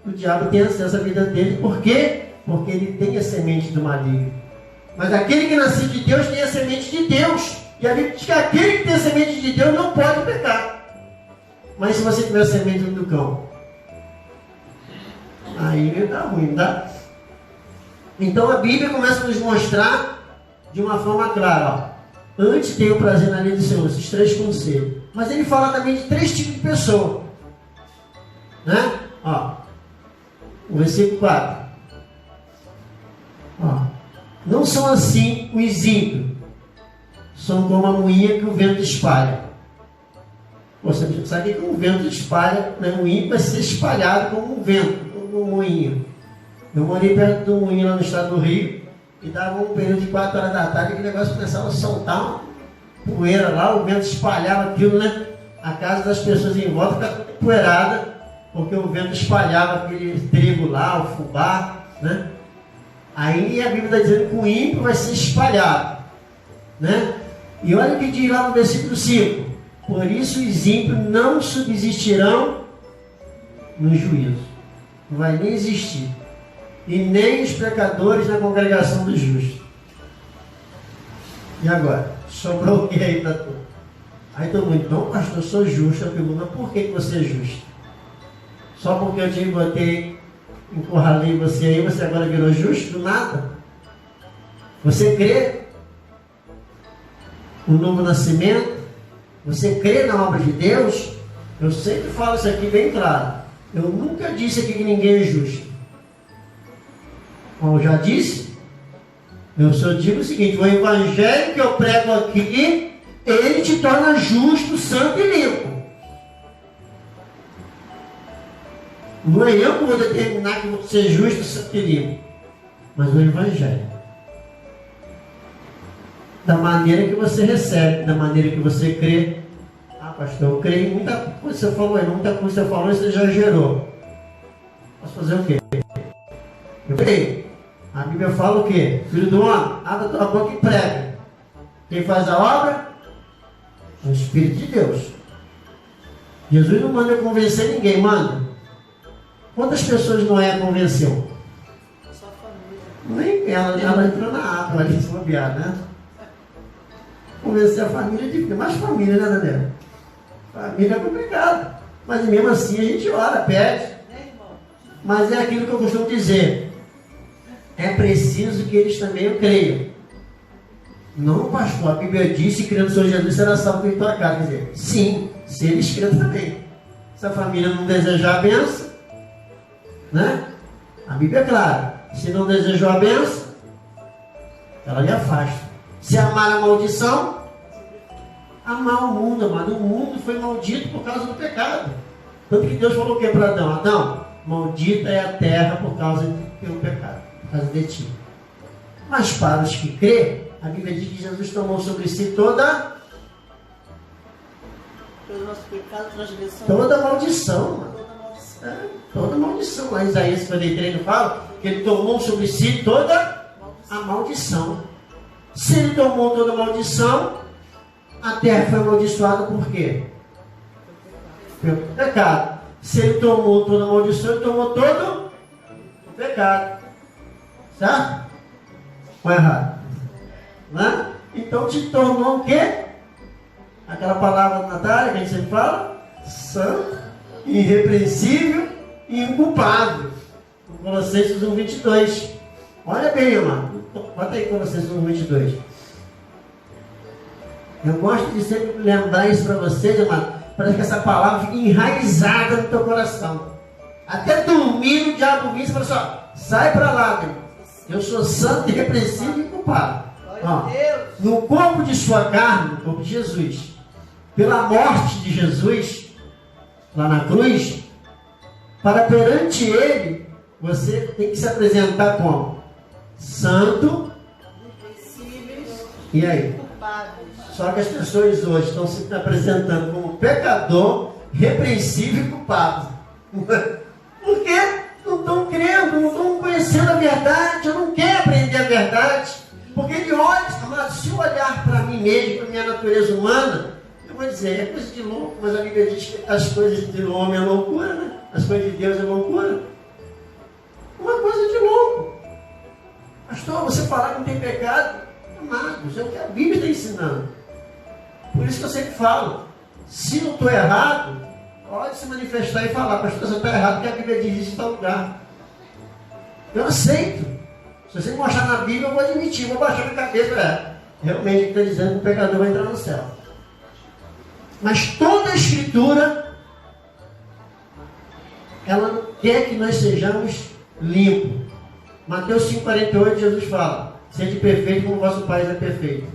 o diabo tem acesso à vida dele. Por quê? Porque ele tem a semente do maligno. Mas aquele que nasceu de Deus tem a semente de Deus. E a Bíblia diz que aquele que tem a semente de Deus não pode pecar. Mas se você tiver a semente do cão, aí vai dar ruim, tá? Então a Bíblia começa a nos mostrar de uma forma clara, ó. Antes tem o prazer na lei do Senhor, esses 3 conselhos. Mas ele fala também de 3 tipos de pessoa. Né? Ó, o versículo 4. Ó, não são assim os ímpios. São como a moinha que o vento espalha. Você sabe que o vento espalha, né? O ímpio vai ser espalhado como um vento, como um moinho. Eu morei perto de um moinho lá no estado do Rio, e dava um período de 4 horas da tarde, que o negócio começava a soltar uma poeira lá, o vento espalhava aquilo, né? A casa das pessoas em volta ficava empoeirada, porque o vento espalhava aquele trigo lá, o fubá, né? Aí a Bíblia está dizendo que o ímpio vai ser espalhado, né? E olha o que diz lá no versículo 5. Por isso os ímpios não subsistirão no juízo. Não vai nem existir. E nem os pecadores na congregação dos justos. E agora? Sobrou o que aí para tu? Aí todo mundo, não, pastor, eu sou justo. Eu pergunto, por que você é justo? Só porque eu te botei, encurralei você aí, você agora virou justo? Do nada? Você crê no novo nascimento? Você crê na obra de Deus? Eu sempre falo isso aqui bem claro. Eu nunca disse aqui que ninguém é justo. Como eu já disse, eu só digo o seguinte: o evangelho que eu prego aqui, ele te torna justo, santo e limpo. Não é eu que vou determinar que você é justo, santo e limpo, mas o evangelho. Da maneira que você recebe, da maneira que você crê. Ah, pastor, eu creio em muita coisa que você falou aí, muita coisa que você falou, você já gerou. Posso fazer o quê? Eu creio. A Bíblia fala o quê? Filho do homem, abre a tua boca e prega. Quem faz a obra? O Espírito de Deus. Jesus não manda convencer ninguém, manda. Quantas pessoas Noé convenceu? Só a família. Nem ela entrou na água, ali, bobeada, né? Convencer a família é difícil, mais família, né, Daniel? Família é complicado, mas mesmo assim a gente ora, pede. Mas é aquilo que eu costumo dizer: é preciso que eles também creiam. Não, pastor, a Bíblia disse que crendo no Senhor Jesus será salvo em tua casa. Quer dizer, sim, se eles crêem também. Se a família não desejar a bênção, né? A Bíblia é clara: se não desejou a bênção, ela lhe afasta. Se amar a maldição, amar o mundo, amado. O mundo foi maldito por causa do pecado. Tanto que Deus falou o que para Adão? Adão, maldita é a terra por causa do teu pecado, por causa de ti. Mas para os que crê, a Bíblia diz que Jesus tomou sobre si toda Pelo nosso pecado, transgressão. Toda maldição, mano. Toda maldição. Toda maldição. Lá em Isaías 53 não fala que ele tomou sobre si toda a maldição. Se ele tomou toda a maldição, a terra foi amaldiçoada por quê? Pelo pecado. Se ele tomou toda a maldição, ele tomou todo o pecado. Certo? Ou errado? Né? Então te tornou o quê? Aquela palavra, Natália, que a gente sempre fala: santo, irrepreensível e inculpável. Colossenses 1:22. Olha bem, amado. Bota aí Colossenses 1:22. Eu gosto de sempre lembrar isso para vocês, amado. Para que essa palavra fique enraizada no teu coração. Até dormir o diabo vem e fala assim: sai para lá, meu. Eu sou santo, irrepreensível e inculpável. No corpo de sua carne, no corpo de Jesus, pela morte de Jesus, lá na cruz, para perante Ele, você tem que se apresentar como santo, E aí? Culpados. Só que as pessoas hoje estão se apresentando como pecador, repreensível e culpado. Por quê? Não estão crendo, não estão conhecendo a verdade. Eu não quero aprender a verdade. Porque de olhos, amado, se eu olhar para mim mesmo, para a minha natureza humana, eu vou dizer, é coisa de louco, mas a Bíblia diz que as coisas do homem é loucura, né? As coisas de Deus é loucura. Uma coisa de louco. Pastor, você falar que não tem pecado, amado, isso é o que a Bíblia está ensinando. Por isso que eu sempre falo, se não estou errado, pode se manifestar e falar, pastor, você está errado, porque a Bíblia diz isso em tal lugar. Eu aceito. Se você mostrar na Bíblia, eu vou admitir, vou baixar minha cabeça, realmente está dizendo que o pecador vai entrar no céu. Mas toda a Escritura, ela quer que nós sejamos limpos. Mateus 5,48, Jesus fala, sede perfeito como vosso Pai é perfeito.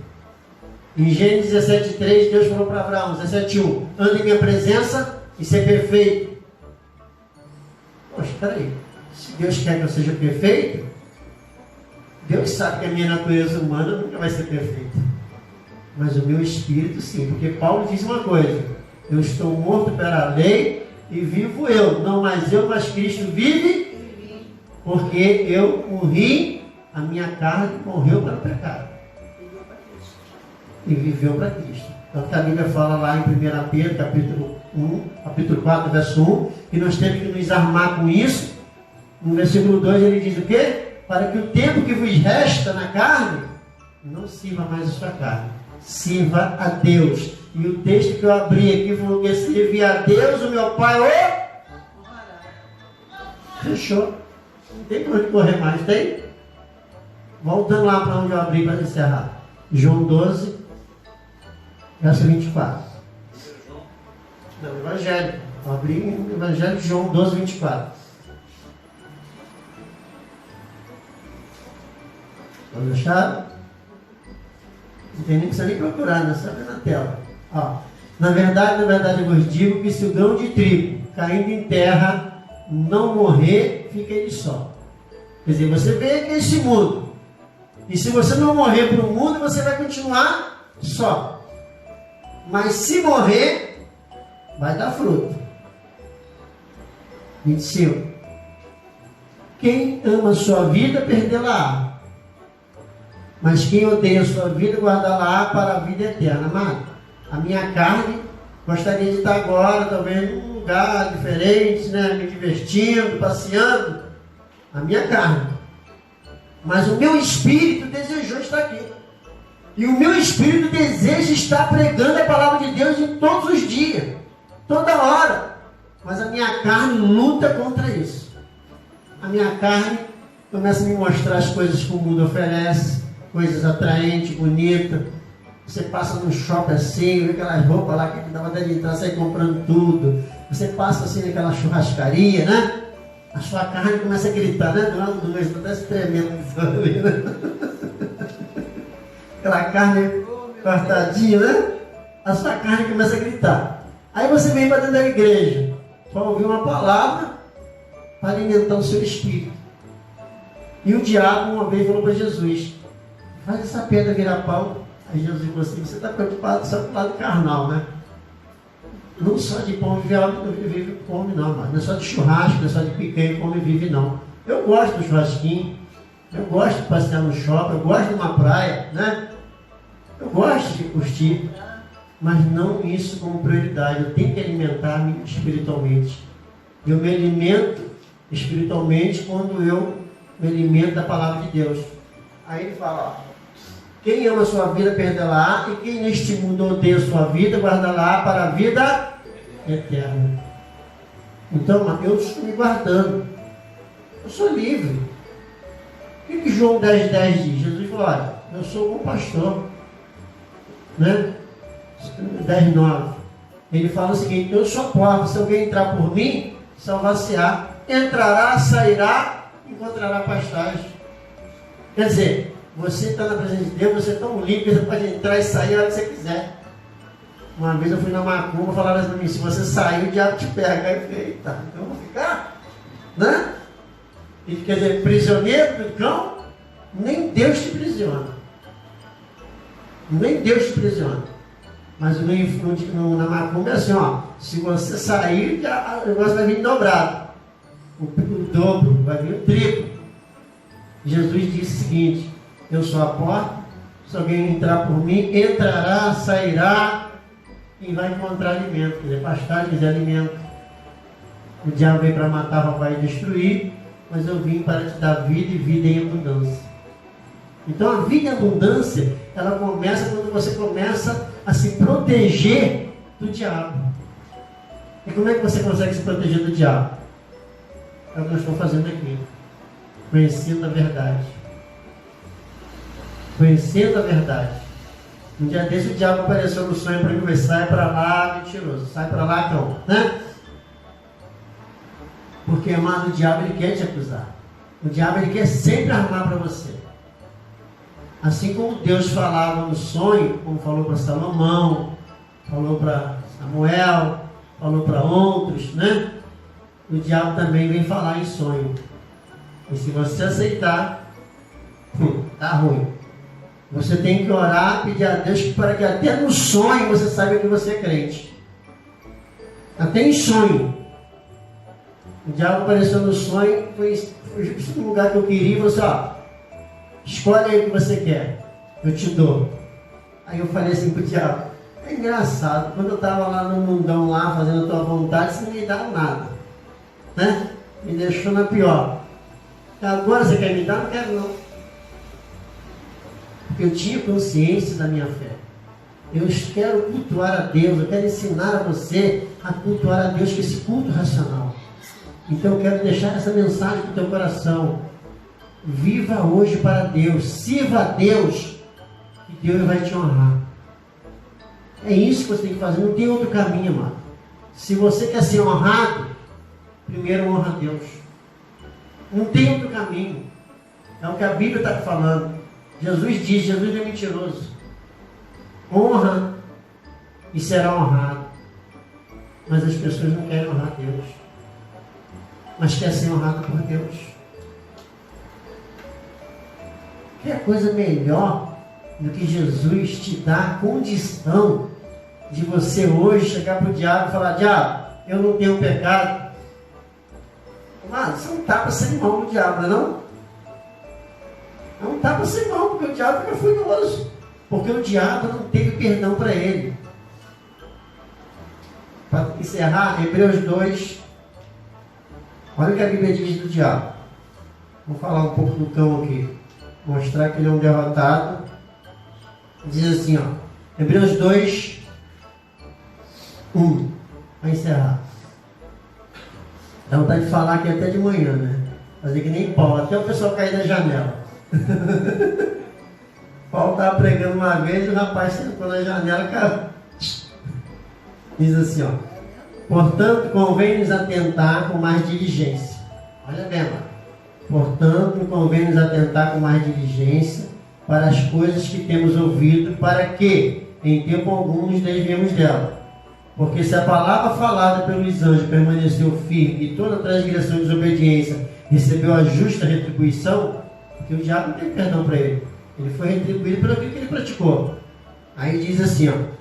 Em Gênesis 17,3, Deus falou para Abraão, 17,1, anda em minha presença e ser perfeito. Poxa, peraí, se Deus quer que eu seja perfeito, Deus sabe que a minha natureza humana nunca vai ser perfeita. Mas o meu espírito sim, porque Paulo diz uma coisa, eu estou morto pela lei e vivo eu, não mais eu, mas Cristo vive, porque eu morri, a minha carne morreu para o pecado e viveu para Cristo. Então a Bíblia fala lá em 1 Pedro, capítulo 4, verso 1, que nós temos que nos armar com isso. No versículo 2 ele diz o quê? Para que o tempo que vos resta na carne não sirva mais a sua carne, sirva a Deus. E o texto que eu abri aqui falou que serve a Deus, o meu Pai, fechou. Não tem por onde correr mais, tem? Voltando lá para onde eu abri para encerrar. João 12, verso 24. Não, Evangelho. Eu abri o Evangelho de João 12, 24. Vamos deixar? Não tem nem precisa nem procurar, né? Só na tela. Ó. Na verdade, eu vos digo que se o grão de trigo caindo em terra não morrer, fica ele só. Quer dizer, você veio nesse mundo. E se você não morrer para o mundo, você vai continuar só. Mas se morrer, vai dar fruto. 25. Quem ama a sua vida, perdê-la-á. Mas quem odeia a sua vida, guardá-la para a vida eterna. Amado, a minha carne gostaria de estar agora, talvez num lugar diferente, né? Me divertindo, passeando. A minha carne. Mas o meu espírito desejou estar aqui. E o meu espírito deseja estar pregando a palavra de Deus em todos os dias. Toda hora. Mas a minha carne luta contra isso. A minha carne começa a me mostrar as coisas que o mundo oferece. Coisas atraentes, bonitas. Você passa no shopping assim, vê aquelas roupas lá que dá vontade de entrar, sair comprando tudo. Você passa assim naquela churrascaria, né? A sua carne começa a gritar, né? Não, está até se tremendo ali, né? Aquela carne cortadinha, né? A sua carne começa a gritar. Aí você vem para dentro da igreja para ouvir uma palavra para alimentar o seu espírito. E o diabo uma vez falou para Jesus, faz essa pedra virar pão. Aí Jesus falou assim, você está preocupado só com o lado carnal, né? Não só de pão vive come não, mas não é só de churrasco, não é só de picanha come vive não. Eu gosto do churrasquinho, eu gosto de passear no shopping, eu gosto de uma praia, né? Eu gosto de curtir, mas não isso como prioridade. Eu tenho que alimentar-me espiritualmente. Eu me alimento espiritualmente quando eu me alimento da palavra de Deus. Aí ele fala, ó, quem ama a sua vida, perdê-la-á, e quem neste mundo odeia a sua vida, guarda-la para a vida eterna. Então, eu estou me guardando. Eu sou livre. O que João 10,10 diz? Jesus falou, olha, eu sou um bom pastor. Né? 10,9. Ele fala o seguinte, eu sou a porta, se alguém entrar por mim, salvar-se-á. Entrará, sairá, encontrará pastagem. Quer dizer, você está na presença de Deus, você é tão livre, você pode entrar e sair a hora que você quiser. Uma vez eu fui na macumba, falaram assim para mim, se você sair, o diabo te pega. Aí eu falei, eita, então eu vou ficar, né? E quer dizer, prisioneiro do cão, nem Deus te prisiona. Nem Deus te prisiona. Mas na macumba é assim, ó, se você sair, o negócio vai vir dobrado. O dobro, vai vir o triplo. Jesus disse o seguinte: eu sou a porta, se alguém entrar por mim, entrará, sairá e vai encontrar alimento. Quiser pastagem, quiser alimento. O diabo veio para matar, roubar e destruir, mas eu vim para te dar vida e vida em abundância. Então a vida em abundância, ela começa quando você começa a se proteger do diabo. E como é que você consegue se proteger do diabo? É o que nós estamos fazendo aqui. Conhecendo a verdade. Conhecendo a verdade. Um dia desse o diabo apareceu no sonho para mim, sai para lá, mentiroso. Sai para lá, cão. Né? Porque, amado, o diabo ele quer te acusar. O diabo ele quer sempre armar para você. Assim como Deus falava no sonho, como falou para Salomão, falou para Samuel, falou para outros, né? O diabo também vem falar em sonho. E se você aceitar, tá ruim. Você tem que orar, pedir a Deus para que até no sonho você saiba que você é crente. Até em sonho. O diabo apareceu no sonho, foi justo no lugar que eu queria, e falou assim, ó, escolhe aí o que você quer, eu te dou. Aí eu falei assim pro diabo, é engraçado, quando eu estava lá no mundão lá, fazendo a tua vontade, você não me dava nada, né? Me deixou na pior. Agora você quer me dar? Não quero não. Porque eu tinha consciência da minha fé. Eu quero cultuar a Deus, eu quero ensinar a você a cultuar a Deus com esse culto racional. Então eu quero deixar essa mensagem no teu coração. Viva hoje para Deus, sirva a Deus, que Deus vai te honrar. É isso que você tem que fazer, não tem outro caminho, amado. Se você quer ser honrado, primeiro honra a Deus. Não tem outro caminho. É o que a Bíblia está falando. Jesus diz, Jesus é mentiroso. Honra e será honrado. Mas as pessoas não querem honrar Deus. Mas quer ser honrado por Deus. Que coisa melhor do que Jesus te dar a condição de você hoje chegar para o diabo e falar, diabo, eu não tenho pecado. Mano, você não está para ser irmão do diabo, não é não? Não está para ser irmão, porque o diabo fica furioso. Porque o diabo não teve perdão para ele. Para encerrar, Hebreus 2. Olha o que a Bíblia diz do diabo. Vou falar um pouco do cão aqui. Mostrar que ele é um derrotado. Diz assim, ó. Hebreus 2, 1. Vai encerrar. Dá vontade de falar aqui até de manhã, né? Fazer que nem Paulo. Até o pessoal cair da janela. Paulo estava pregando uma vez e o rapaz sentou na janela, cara. Diz assim, ó. Portanto, convém-nos atentar com mais diligência. Olha bem, mano. Portanto, convém-nos atentar com mais diligência para as coisas que temos ouvido, para que, em tempo algum, nos desviemos dela. Porque se a palavra falada pelos anjos permaneceu firme e toda transgressão e desobediência recebeu a justa retribuição, porque o diabo não tem perdão para ele. Ele foi retribuído pelo que ele praticou. Aí diz assim, ó.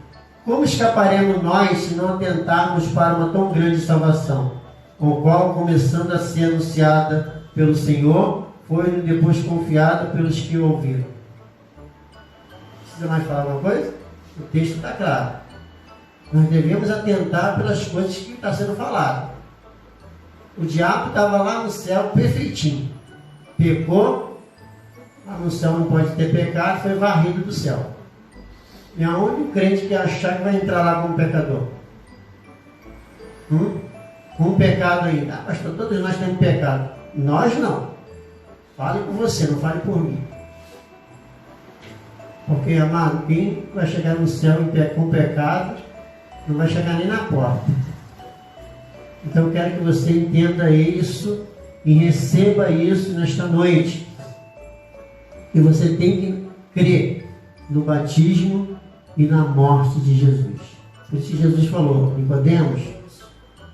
Como escaparemos nós se não atentarmos para uma tão grande salvação, o qual, começando a ser anunciada pelo Senhor, foi depois confiada pelos que ouviram? Precisa mais falar alguma coisa? O texto está claro. Nós devemos atentar pelas coisas que está sendo falado. O diabo estava lá no céu perfeitinho. Pecou, lá no céu não pode ter pecado, foi varrido do céu. E aonde o crente quer achar que vai entrar lá como pecador? Com um pecado ainda. Ah, pastor, todos nós temos pecado. Nós não. Fale por você, não fale por mim. Porque, amado, quem vai chegar no céu com pecado, não vai chegar nem na porta. Então eu quero que você entenda isso e receba isso nesta noite. E você tem que crer no batismo e na morte de Jesus. Por isso que Jesus falou, Nicodemos,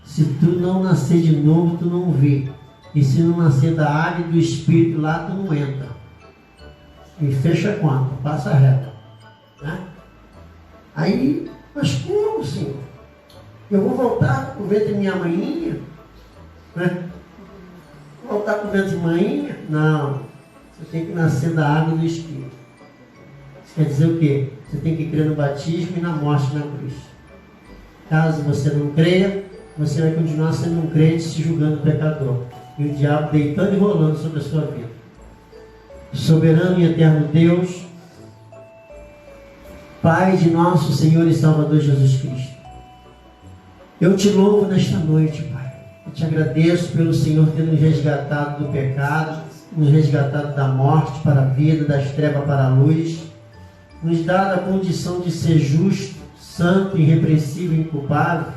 se tu não nascer de novo, tu não vê. E se não nascer da água e do Espírito, lá tu não entra. E fecha a conta, passa reto. Né? Aí, mas como, Senhor? Eu vou voltar para o ventre de minha maninha? Né? Vou voltar para o ventre de maninha? Não. Você tem que nascer da água e do Espírito. Isso quer dizer o quê? Você tem que crer no batismo e na morte na cruz. Caso você não creia, você vai continuar sendo um crente se julgando pecador. E o diabo deitando e rolando sobre a sua vida. Soberano e eterno Deus, Pai de nosso Senhor e Salvador Jesus Cristo, eu te louvo nesta noite, Pai. Eu te agradeço pelo Senhor ter nos resgatado do pecado, nos resgatado da morte para a vida, das trevas para a luz, nos dado a condição de ser justo, santo, irrepreensível e inculpável,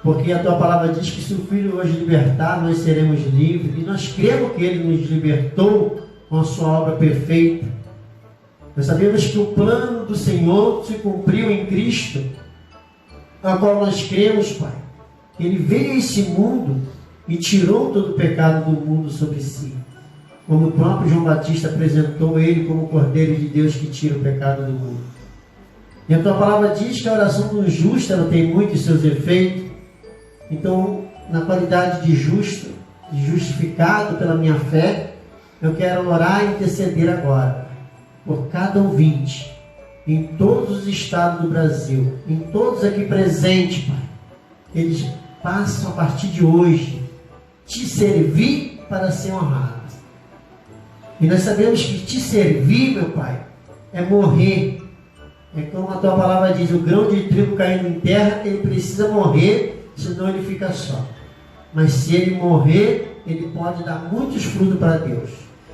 porque a tua palavra diz que se o Filho nos libertar, nós seremos livres, e nós cremos que Ele nos libertou com a sua obra perfeita. Nós sabemos que o plano do Senhor se cumpriu em Cristo, a qual nós cremos, Pai. Ele veio a esse mundo e tirou todo o pecado do mundo sobre si. Como o próprio João Batista apresentou Ele como o Cordeiro de Deus que tira o pecado do mundo. E a tua palavra diz que a oração do justo ela tem muitos seus efeitos. Então, na qualidade de justo, de justificado pela minha fé, eu quero orar e interceder agora por cada ouvinte, em todos os estados do Brasil, em todos aqui presentes, Pai. Eles passam a partir de hoje te servir para ser honrado. E nós sabemos que te servir, meu Pai, é morrer. É como a tua palavra diz, o grão de trigo caindo em terra, ele precisa morrer, senão ele fica só. Mas se ele morrer, ele pode dar muitos frutos para Deus.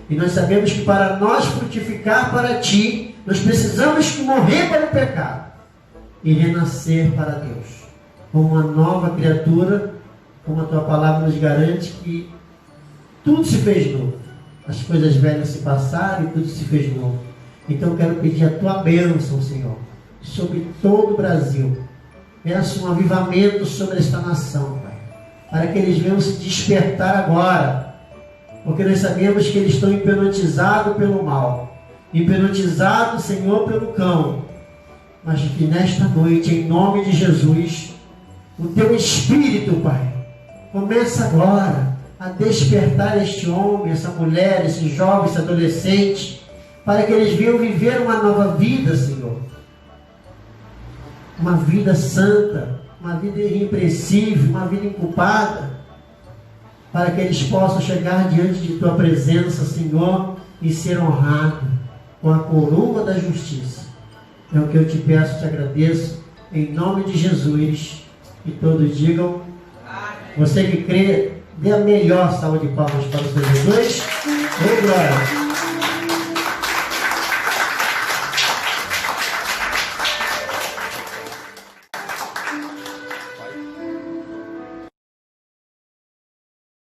E nós sabemos que para nós frutificar para ti, nós precisamos morrer para o pecado e renascer para Deus. Como uma nova criatura, como a tua palavra nos garante que tudo se fez novo. As coisas velhas se passaram e tudo se fez novo. Então eu quero pedir a tua bênção, Senhor, sobre todo o Brasil. Peço um avivamento sobre esta nação, Pai, para que eles venham se despertar agora, porque nós sabemos que eles estão hipnotizados pelo mal, hipnotizados, Senhor, pelo cão, mas que nesta noite, em nome de Jesus, o teu Espírito, Pai, começa agora a despertar este homem, essa mulher, esse jovem, esse adolescente, para que eles venham viver uma nova vida, Senhor. Uma vida santa, uma vida irrepreensível, uma vida inculpada, para que eles possam chegar diante de tua presença, Senhor, e ser honrados com a coroa da justiça. É o que eu te peço, te agradeço, em nome de Jesus. E todos digam, você que crê, dê a melhor salva de palmas para o Senhor Jesus. Glória.